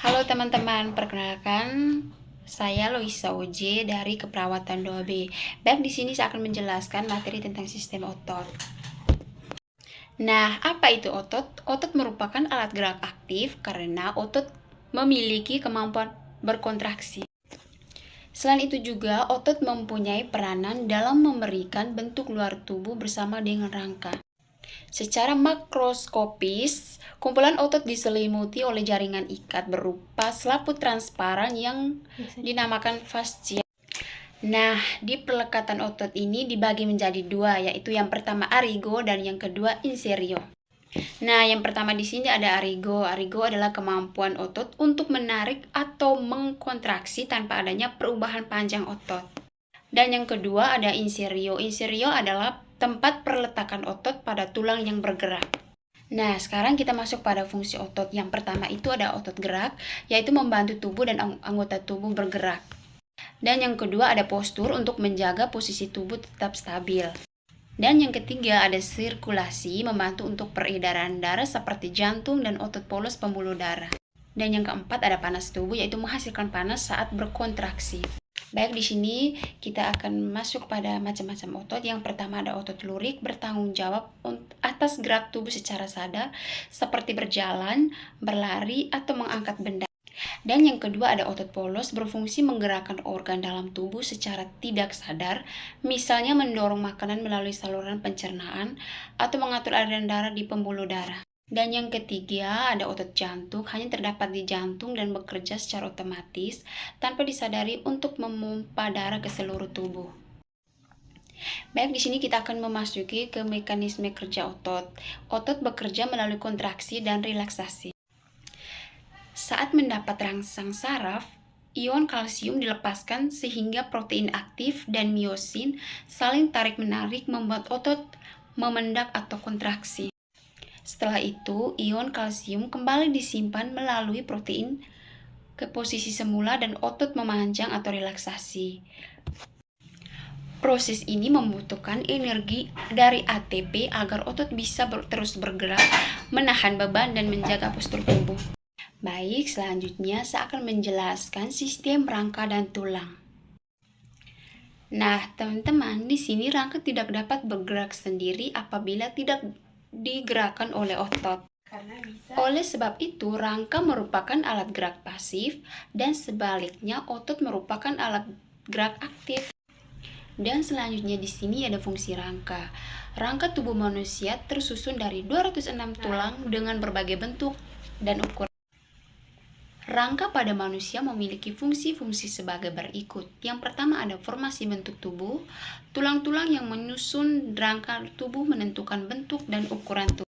Halo teman-teman, perkenalkan saya Loisa Oje dari Keperawatan 2B. Baik, di sini saya akan menjelaskan materi tentang sistem otot. Nah, apa itu otot? Otot merupakan alat gerak aktif karena otot memiliki kemampuan berkontraksi. Selain itu juga, otot mempunyai peranan dalam memberikan bentuk luar tubuh bersama dengan rangka. Secara makroskopis, kumpulan otot diselimuti oleh jaringan ikat berupa selaput transparan yang dinamakan fascia. Nah, di pelekatan otot ini dibagi menjadi dua, yaitu yang pertama arigo dan yang kedua inserio. Nah, yang pertama di sini ada arigo. Arigo adalah kemampuan otot untuk menarik atau mengkontraksi tanpa adanya perubahan panjang otot. Dan yang kedua ada inserio. Inserio adalah tempat perletakan otot pada tulang yang bergerak. Nah, sekarang kita masuk pada fungsi otot. Yang pertama itu ada otot gerak, yaitu membantu tubuh dan anggota tubuh bergerak. Dan yang kedua ada postur untuk menjaga posisi tubuh tetap stabil. Dan yang ketiga ada sirkulasi, membantu untuk peredaran darah seperti jantung dan otot polos pembuluh darah. Dan yang keempat ada panas tubuh, yaitu menghasilkan panas saat berkontraksi. Baik, di sini kita akan masuk pada macam-macam otot. Yang pertama ada otot lurik, bertanggung jawab atas gerak tubuh secara sadar, seperti berjalan, berlari, atau mengangkat benda. Dan yang kedua ada otot polos, berfungsi menggerakkan organ dalam tubuh secara tidak sadar, misalnya mendorong makanan melalui saluran pencernaan, atau mengatur aliran darah di pembuluh darah. Dan yang ketiga ada otot jantung, hanya terdapat di jantung dan bekerja secara otomatis tanpa disadari untuk memompa darah ke seluruh tubuh. Baik, di sini kita akan memasuki ke mekanisme kerja otot. Otot bekerja melalui kontraksi dan relaksasi. Saat mendapat rangsang saraf, ion kalsium dilepaskan sehingga protein aktif dan miosin saling tarik-menarik membuat otot memendak atau kontraksi. Setelah itu, ion kalsium kembali disimpan melalui protein ke posisi semula dan otot memanjang atau relaksasi. Proses ini membutuhkan energi dari ATP agar otot bisa terus bergerak, menahan beban, dan menjaga postur tubuh. Baik, selanjutnya saya akan menjelaskan sistem rangka dan tulang. Nah, teman-teman, di sini rangka tidak dapat bergerak sendiri apabila tidak digerakkan oleh otot. Oleh sebab itu, rangka merupakan alat gerak pasif dan sebaliknya otot merupakan alat gerak aktif. Dan selanjutnya di sini ada fungsi rangka. Rangka tubuh manusia tersusun dari 206 tulang dengan berbagai bentuk dan ukuran. Rangka pada manusia memiliki fungsi-fungsi sebagai berikut. Yang pertama ada formasi bentuk tubuh. Tulang-tulang yang menyusun rangka tubuh menentukan bentuk dan ukuran tubuh.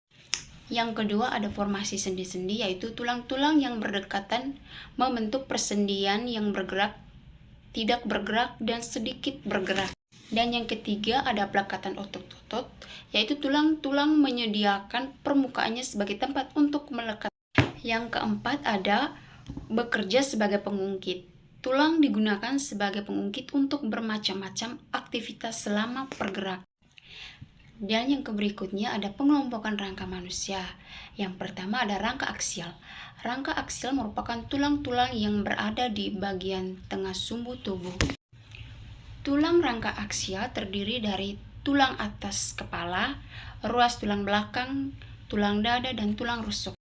Yang kedua ada formasi sendi-sendi, yaitu tulang-tulang yang berdekatan membentuk persendian yang bergerak, tidak bergerak, dan sedikit bergerak. Dan yang ketiga ada pelekatan otot-otot, yaitu tulang-tulang menyediakan permukaannya sebagai tempat untuk melekat. Yang keempat ada bekerja sebagai pengungkit. Tulang digunakan sebagai pengungkit untuk bermacam-macam aktivitas selama pergerakan. Dan yang berikutnya ada pengelompokan rangka manusia. Yang pertama ada rangka aksial. Rangka aksial merupakan tulang-tulang yang berada di bagian tengah sumbu tubuh. Tulang rangka aksial terdiri dari tulang atas kepala, ruas tulang belakang, tulang dada, dan tulang rusuk.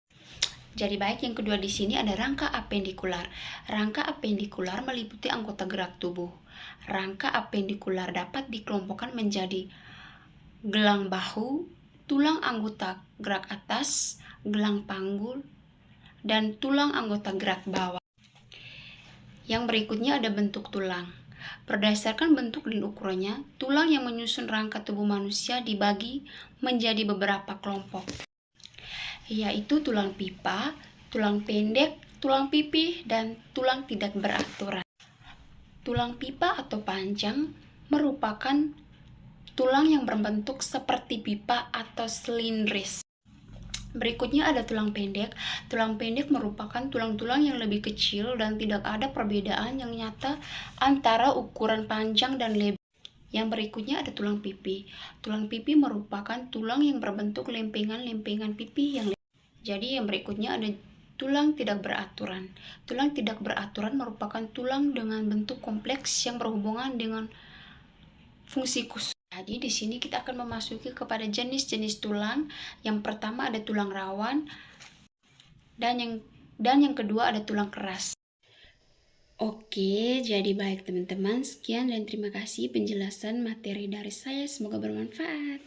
Jadi baik, yang kedua di sini ada rangka apendikular. Rangka apendikular meliputi anggota gerak tubuh. Rangka apendikular dapat dikelompokkan menjadi gelang bahu, tulang anggota gerak atas, gelang panggul, dan tulang anggota gerak bawah. Yang berikutnya ada bentuk tulang. Berdasarkan bentuk dan ukurannya, tulang yang menyusun rangka tubuh manusia dibagi menjadi beberapa kelompok, yaitu tulang pipa, tulang pendek, tulang pipih, dan tulang tidak beraturan. Tulang pipa atau panjang merupakan tulang yang berbentuk seperti pipa atau silindris. Berikutnya ada tulang pendek. Tulang pendek merupakan tulang-tulang yang lebih kecil dan tidak ada perbedaan yang nyata antara ukuran panjang dan lebar. Yang berikutnya ada tulang pipi. Tulang pipi merupakan tulang yang berbentuk lempengan-lempengan pipi yang lebar. Jadi yang berikutnya ada tulang tidak beraturan. Tulang tidak beraturan merupakan tulang dengan bentuk kompleks yang berhubungan dengan fungsi khusus. Jadi di sini kita akan memasuki kepada jenis-jenis tulang. Yang pertama ada tulang rawan dan yang kedua ada tulang keras. Oke, jadi baik teman-teman, sekian dan terima kasih penjelasan materi dari saya. Semoga bermanfaat.